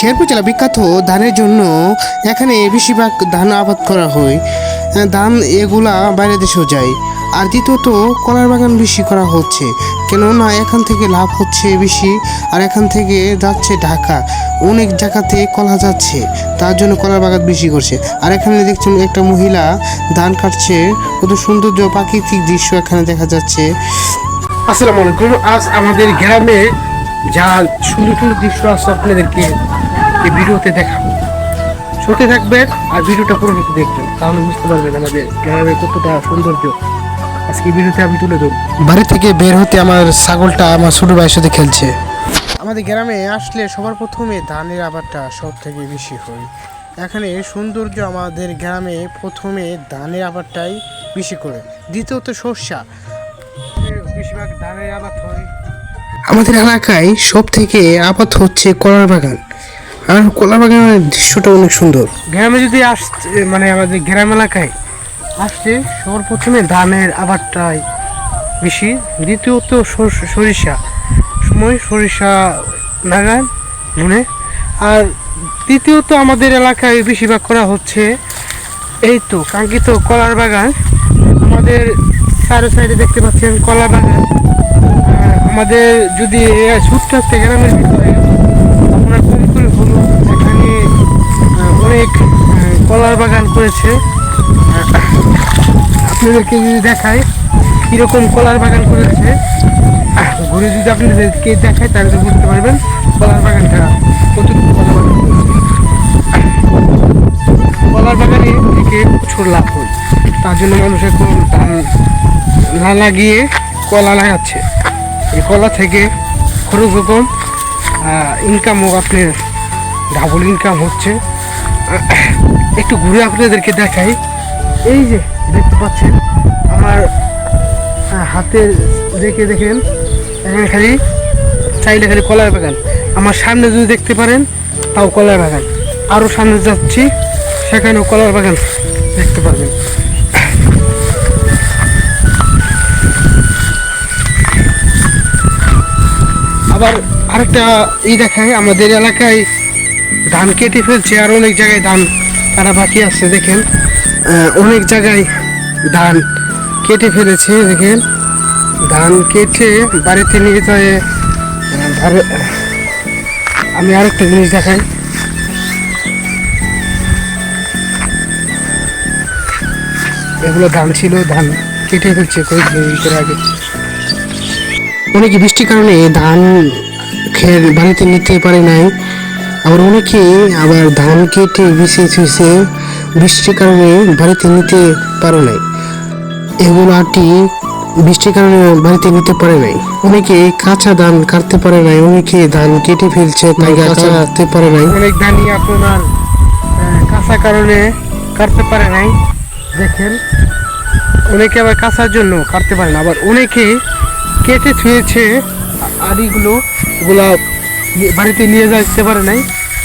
শেরপুর জেলা বিখ্যাত ধানের জন্য এখানে বেশিরভাগ ধান আবাদ করা হয়। ধান এগুলা বাইরে দেশেও যায়। আর দ্বিতীয়ত কলার বাগান বেশি করা হচ্ছে, কেননা এখান থেকে লাভ হচ্ছে বেশি। আর এখান থেকে যাচ্ছে ঢাকা, অনেক জায়গাতে কলা যাচ্ছে, তার জন্য কলার বাগান বেশি করছে। আর এখানে দেখছেন একটা মহিলা ধান কাটছে, কত সৌন্দর্য প্রাকৃতিক দৃশ্য এখানে দেখা যাচ্ছে। আসসালামু আলাইকুম। আজ আমাদের গ্রামে যা সুন্দর সুন্দর দৃশ্য আছে আপনাদেরকে এই ভিডিওতে দেখাবো। শুনতে থাকবেন আর ভিডিওটা পুরোপুরি দেখবেন, তাহলে বুঝতে পারবেন আমাদের গ্রামে কতটা সৌন্দর্য আজকে ভিডিওতে আমি তুলে ধরব। বাড়ি থেকে বের হতে আমার ছাগলটা আমার ছোট ভাইয়ের সাথে খেলছে। আমাদের গ্রামে আসলে সবার প্রথমে ধানের আবাদটা সব থেকে বেশি হয়। এখানে সৌন্দর্য আমাদের গ্রামে প্রথমে ধানের আবাদটাই বেশি করে, দ্বিতীয়ত সর্ষা, বেশিরভাগ ধানের আবাদ হয়। আমাদের এলাকায় সব থেকে আবাদ হচ্ছে কলার বাগান, আর কলা বাগানের দৃশ্যটা অনেক সুন্দর। গ্রামে যদি আসছে মানে আমাদের গ্রাম এলাকায় আসছে সবার প্রথমে ধানের আবাদটাই বেশি, দ্বিতীয়ত সরিষা সময় সরিষা লাগান মনে, আর তৃতীয়ত আমাদের এলাকায় বেশিরভাগ করা হচ্ছে এই তো কাঙ্ক্ষিত কলার বাগান। আমাদের চারো সাইডে দেখতে পাচ্ছেন কলা বাগান। আমাদের যদি ছোট্ট একটা গ্রামের ভিতরে আপনার কম করে হলো এখানে অনেক কলার বাগান করেছে। আপনাদেরকে যদি দেখায় কীরকম কলার বাগান করেছে, ঘুরে যদি আপনাদেরকে দেখায় তাহলে তো বুঝতে পারবেন কলার বাগানটা কতটুকু কলার বাগান করেছে। কলার বাগানে থেকে প্রচুর লাভ হয়, তার জন্য মানুষ এখন ধান না লাগিয়ে কলা লাগাচ্ছে। এই কলা থেকে খরচও কম, ইনকামও আপনার ডাবল ইনকাম হচ্ছে। একটু ঘুরে আপনাদেরকে দেখাই। এই যে দেখতে পাচ্ছেন আমার হাতের দেখে দেখেন এখানে খালি চাইলে খালি কলার বাগান। আমার সামনে যদি দেখতে পারেন তাও কলার বাগান, আরও সামনে যাচ্ছি সেখানেও কলার বাগান দেখতে পারবেন। আবার আরেকটা দেখায়, আমাদের এলাকায় ধান কেটে ফেলছে, আর অনেক জায়গায় ধান তারা বাকি আছে। দেখেন অনেক জায়গায় ধান কেটে ফেলেছে। দেখেন ধান কেটে বাড়িতে নিয়ে যায়। আমি আরেকটা জিনিস দেখাই, এগুলো ধান ছিল, ধান কেটে ফেলছে কয়েকদিন ভিতরে আগে। অনেকে বৃষ্টির কারণে ধান খেয়ে বাড়িতে নিতে পারে নাই, আবার অনেকে আবার ধান কেটে বিছিয়ে ছুঁছে বৃষ্টির কারণে বাড়িতে নিতে পারে নাই। এগুলো আটি বৃষ্টির কারণে বাড়িতে নিতে পারে নাই। অনেকে কাঁচা ধান কাটতে পারে নাই, অনেকে ধান কেটে ফেলছে তাই কাটতে পারে নাই। অনেক ধানই আপনার কাঁচা কারণে কাটতে পারে নাই। দেখেন অনেকে আবার কাঁচার জন্য কাটতে পারে না, আবার অনেকে কেটে ছুঁয়েছে আড়িগুলো, ওগুলা বাড়িতে নিয়ে যেতে পারে নাই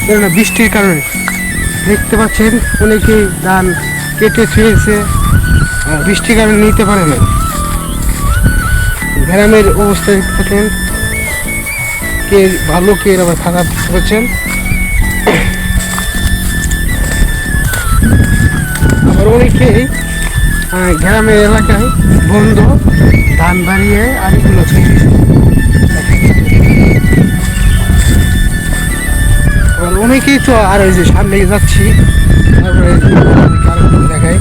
কেননা বৃষ্টির কারণে। দেখতে পাচ্ছেন অনেকে ধান কেটে ছুঁয়েছে, বৃষ্টির কারণে নিতে পারে নাই। গ্রামের অবস্থা দেখেন, কে ভালো কে আবার খারাপ করছেন। আবার অনেকেই গ্রামের এলাকায় বন্ধ ধান বাড়িয়ে আড়িগুলো ছুঁয়েছে। আবার অনেকেই তো আর ওই যে সামনে যাচ্ছি তারপরে দেখায়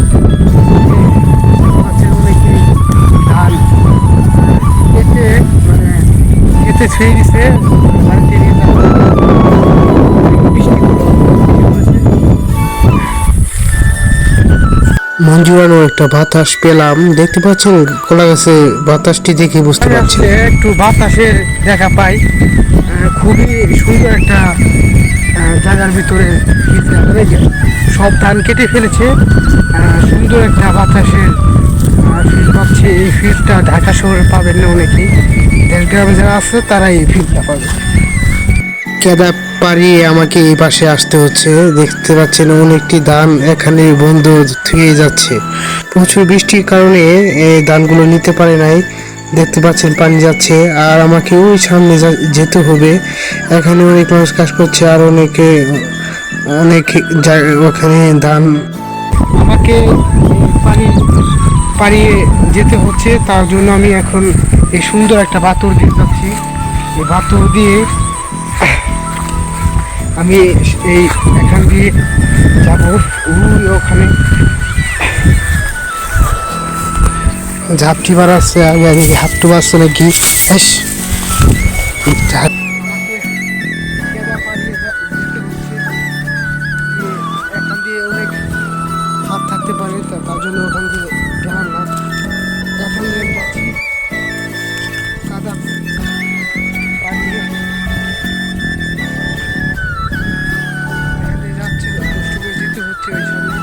অনেকে ধান কেটে মানে কেটে ছুঁয়ে দিচ্ছে বাড়িতে নিয়ে যাওয়া। মন জুড়ানো একটা বাতাস পেলাম, দেখতে পাচ্ছেন কলা গাছে বাতাসটি দেখে বুঝতে পারছি একটু বাতাসের দেখা পাই। খুবই সুন্দর একটা জায়গার ভিতরে সব ধান কেটে ফেলেছে, সুন্দর একটা বাতাসের ফিল পাচ্ছে। এই ফিলটা ঢাকা শহরে পাবেন না অনেকেই, দেশ গ্রামে যারা আছে তারা এই ফিলটা পাবে। কেদা পাড়িয়ে আমাকে এই পাশে আসতে হচ্ছে। দেখতে পাচ্ছেন অনেকটি ধান এখানে বন্ধ থুয়ে যাচ্ছে, প্রচুর বৃষ্টির কারণে এই ধানগুলো নিতে পারে নাই, দেখতে পাচ্ছেন পানি যাচ্ছে, আর আমাকে ওই সামনে যেতে হবে। এখানে অনেক মানুষ কাজ করছে, আর অনেক ওখানে ধান আমাকে পানি পাড়িয়ে যেতে হচ্ছে। তার জন্য আমি এখন এই সুন্দর একটা বাতর দিয়ে যাচ্ছি। এই বাতর দিয়ে আমি এই এখান দিয়ে যাব। ওখানে ঝাপটি বার আছে, আগে আগে হাঁটতে পারছে নাকি। এখান দিয়ে অনেক হাত থাকতে পারে, তার জন্য ওখান দিয়ে গেলাম না। এখন যাচ্ছি কাদা পাড়িয়ে যাচ্ছে, কষ্ট করে যেতে হচ্ছে ওই সামনে।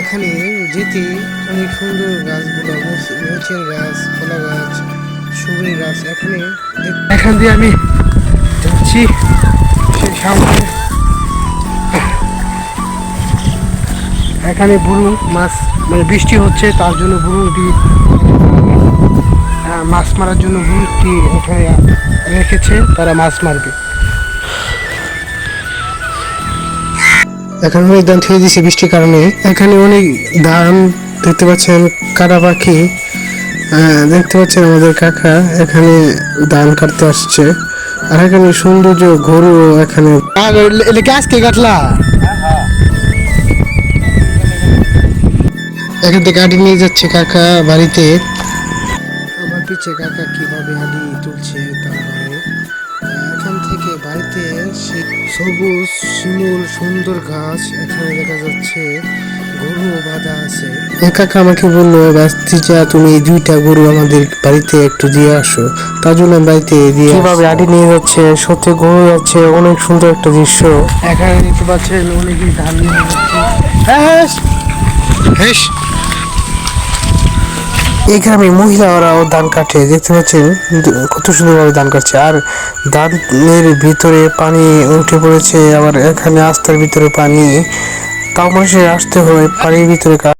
এখানে যেতে অনেক সুন্দর গাছগুলো, মরিচের গাছ, কলা গাছ, সুবরি গাছ। এখান দিয়ে আমি যাচ্ছি সেই সামনে। এখানে বুড়ো মাছ, মানে বৃষ্টি হচ্ছে তার জন্য বুড়োটি মাছ মারার জন্য বুড়োটি এখানে রেখেছে, তারা মাছ মারবে। এখানে অনেক ধান ছেড়ে দিয়েছে বৃষ্টির কারণে। এখানে অনেক ধান দেখতে পাচ্ছেন, কাটা পাখি দেখতে পাচ্ছেন আমাদের কাকা এখানে ধান কাটতে আসছে। আর এখানে সৌন্দর্য গরু, এখানে গাছকে কাটলা এখান থেকে আটি নিয়ে যাচ্ছে কাকা বাড়িতে। আমার পিছে কাকা কিভাবে আটি তুলছে, তারপরে এখান থেকে বাড়িতে সবুজ শিমুল সুন্দর গাছ এখানে দেখা যাচ্ছে। গরু বাঁধা আছে। কাকা আমাকে বললো, বাস্তিচা তুমি এই 2টা গরু আমাদের বাড়িতে একটু দিয়ে আসো। তার জন্য বাড়িতে দিয়ে কিভাবে আটি নিয়ে যাচ্ছে, সত্যি গরু যাচ্ছে, অনেক সুন্দর একটা দৃশ্য। এখানে দেখতে পাচ্ছেন অনেকেই ধান নিয়ে যাচ্ছে। এই গ্রামে মহিলারাও ধান কাটে, দেখতে পাচ্ছেন কত সুন্দরভাবে ধান কাটছে। আর ধানের ভিতরে পানি উঠে পড়েছে, আবার এখানে আস্তার ভিতরে পানি, তাও মানুষের আসতে হয় পানির ভিতরে।